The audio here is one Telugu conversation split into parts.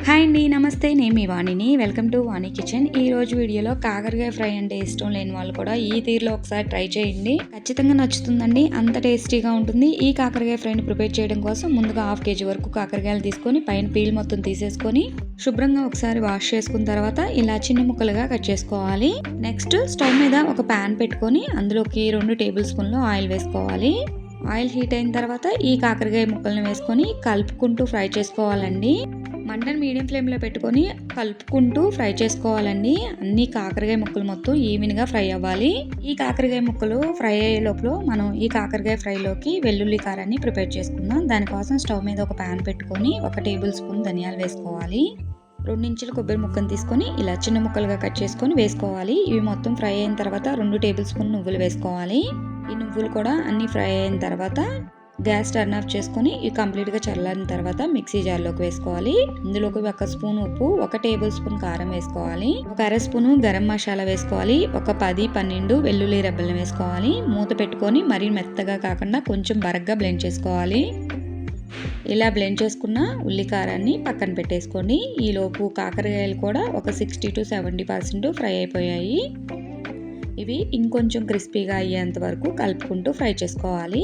హాయ్ అండి, నమస్తే. నేను మీ వాణిని. Welcome to Vani kitchen. ఈ రోజు వీడియోలో కాకరకాయ ఫ్రై అంటే ఇష్టం లేని వాళ్ళు కూడా ఈ తీరులో ఒకసారి ట్రై చేయండి. ఖచ్చితంగా నచ్చుతుందండి. అంత టేస్టీగా ఉంటుంది. ఈ కాకరకాయ ఫ్రైని ప్రిపేర్ చేయడం కోసం ముందుగా 1/2 kg వరకు కాకరకాయలు తీసుకొని పైన పీల్ మొత్తం తీసేసుకొని శుభ్రంగా ఒకసారి వాష్ చేసుకున్న తర్వాత ఇలా చిన్న ముక్కలుగా కట్ చేసుకోవాలి. నెక్స్ట్ స్టవ్ మీద ఒక ప్యాన్ పెట్టుకొని అందులోకి 2 టేబుల్ స్పూన్లు ఆయిల్ వేసుకోవాలి. ఆయిల్ హీట్ అయిన తర్వాత ఈ కాకరకాయ ముక్కలను వేసుకొని కలుపుకుంటూ ఫ్రై చేసుకోవాలండి. మంటను మీడియం ఫ్లేమ్లో పెట్టుకొని కలుపుకుంటూ ఫ్రై చేసుకోవాలండి. అన్ని కాకరకాయ ముక్కలు మొత్తం ఈవెన్గా ఫ్రై అవ్వాలి. ఈ కాకరకాయ ముక్కలు ఫ్రై అయ్యే లోపల మనం ఈ కాకరకాయ ఫ్రైలోకి వెల్లుల్లి కారాన్ని ప్రిపేర్ చేసుకుందాం. దానికోసం స్టవ్ మీద ఒక ప్యాన్ పెట్టుకొని 1 టేబుల్ స్పూన్ ధనియాలు వేసుకోవాలి. 2 ఇంచుల కొబ్బరి ముక్కను తీసుకొని ఇలా చిన్న ముక్కలుగా కట్ చేసుకొని వేసుకోవాలి. ఇవి మొత్తం ఫ్రై అయిన తర్వాత 2 టేబుల్ స్పూన్ నువ్వులు వేసుకోవాలి. ఈ నువ్వులు కూడా అన్ని ఫ్రై అయిన తర్వాత గ్యాస్ టర్న్ ఆఫ్ చేసుకొని ఇవి కంప్లీట్గా చల్లారిన తర్వాత మిక్సీ జార్లోకి వేసుకోవాలి. ఇందులోకి 1 స్పూన్ ఉప్పు, 1 టేబుల్ స్పూన్ కారం వేసుకోవాలి. 1 అర స్పూను గరం మసాలా వేసుకోవాలి. ఒక 10-12 వెల్లుల్లి రెబ్బలను వేసుకోవాలి. మూత పెట్టుకొని మరీ మెత్తగా కాకుండా కొంచెం బరగ్గా బ్లెండ్ చేసుకోవాలి. ఇలా బ్లెండ్ చేసుకున్న ఉల్లికారాన్ని పక్కన పెట్టేసుకోండి. ఈలోపు కాకరకాయలు కూడా ఒక 60-70% ఫ్రై అయిపోయాయి. ఇవి ఇంకొంచెం క్రిస్పీగా అయ్యేంత వరకు కలుపుకుంటూ ఫ్రై చేసుకోవాలి.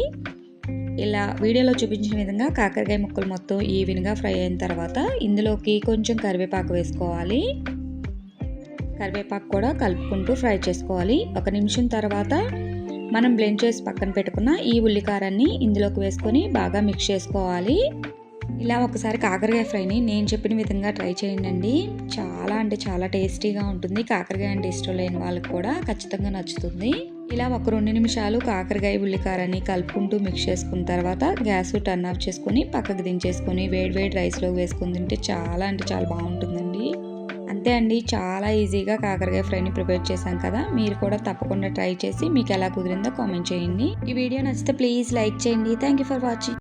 ఇలా వీడియోలో చూపించిన విధంగా కాకరకాయ ముక్కలు మొత్తం ఈవెన్గా ఫ్రై అయిన తర్వాత ఇందులోకి కొంచెం కరివేపాకు వేసుకోవాలి. కరివేపాకు కూడా కలుపుకుంటూ ఫ్రై చేసుకోవాలి. 1 నిమిషం తర్వాత మనం బ్లెండ్ చేసి పక్కన పెట్టుకున్న ఈ ఉల్లికారాన్ని ఇందులోకి వేసుకొని బాగా మిక్స్ చేసుకోవాలి. ఇలా ఒకసారి కాకరకాయ ఫ్రైని నేను చెప్పిన విధంగా ట్రై చేయండి. చాలా అంటే చాలా టేస్టీగా ఉంటుంది. కాకరకాయ అంటే ఇష్టం లేని వాళ్ళకి కూడా ఖచ్చితంగా నచ్చుతుంది. ఇలా ఒక 2 నిమిషాలు కాకరకాయ ఉల్లికారాన్ని కలుపుకుంటూ మిక్స్ చేసుకున్న తర్వాత గ్యాస్ టర్న్ ఆఫ్ చేసుకొని పక్కకు దించేసుకొని వేడి రైస్లో వేసుకుని తింటే చాలా అంటే చాలా బాగుంటుందండి. అంతే అండి, చాలా ఈజీగా కాకరకాయ ఫ్రైని ప్రిపేర్ చేశాం కదా. మీరు కూడా తప్పకుండా ట్రై చేసి మీకు ఎలా కుదిరిందో కామెంట్ చేయండి. ఈ వీడియో నచ్చితే ప్లీజ్ లైక్ చేయండి. Thank you for watching.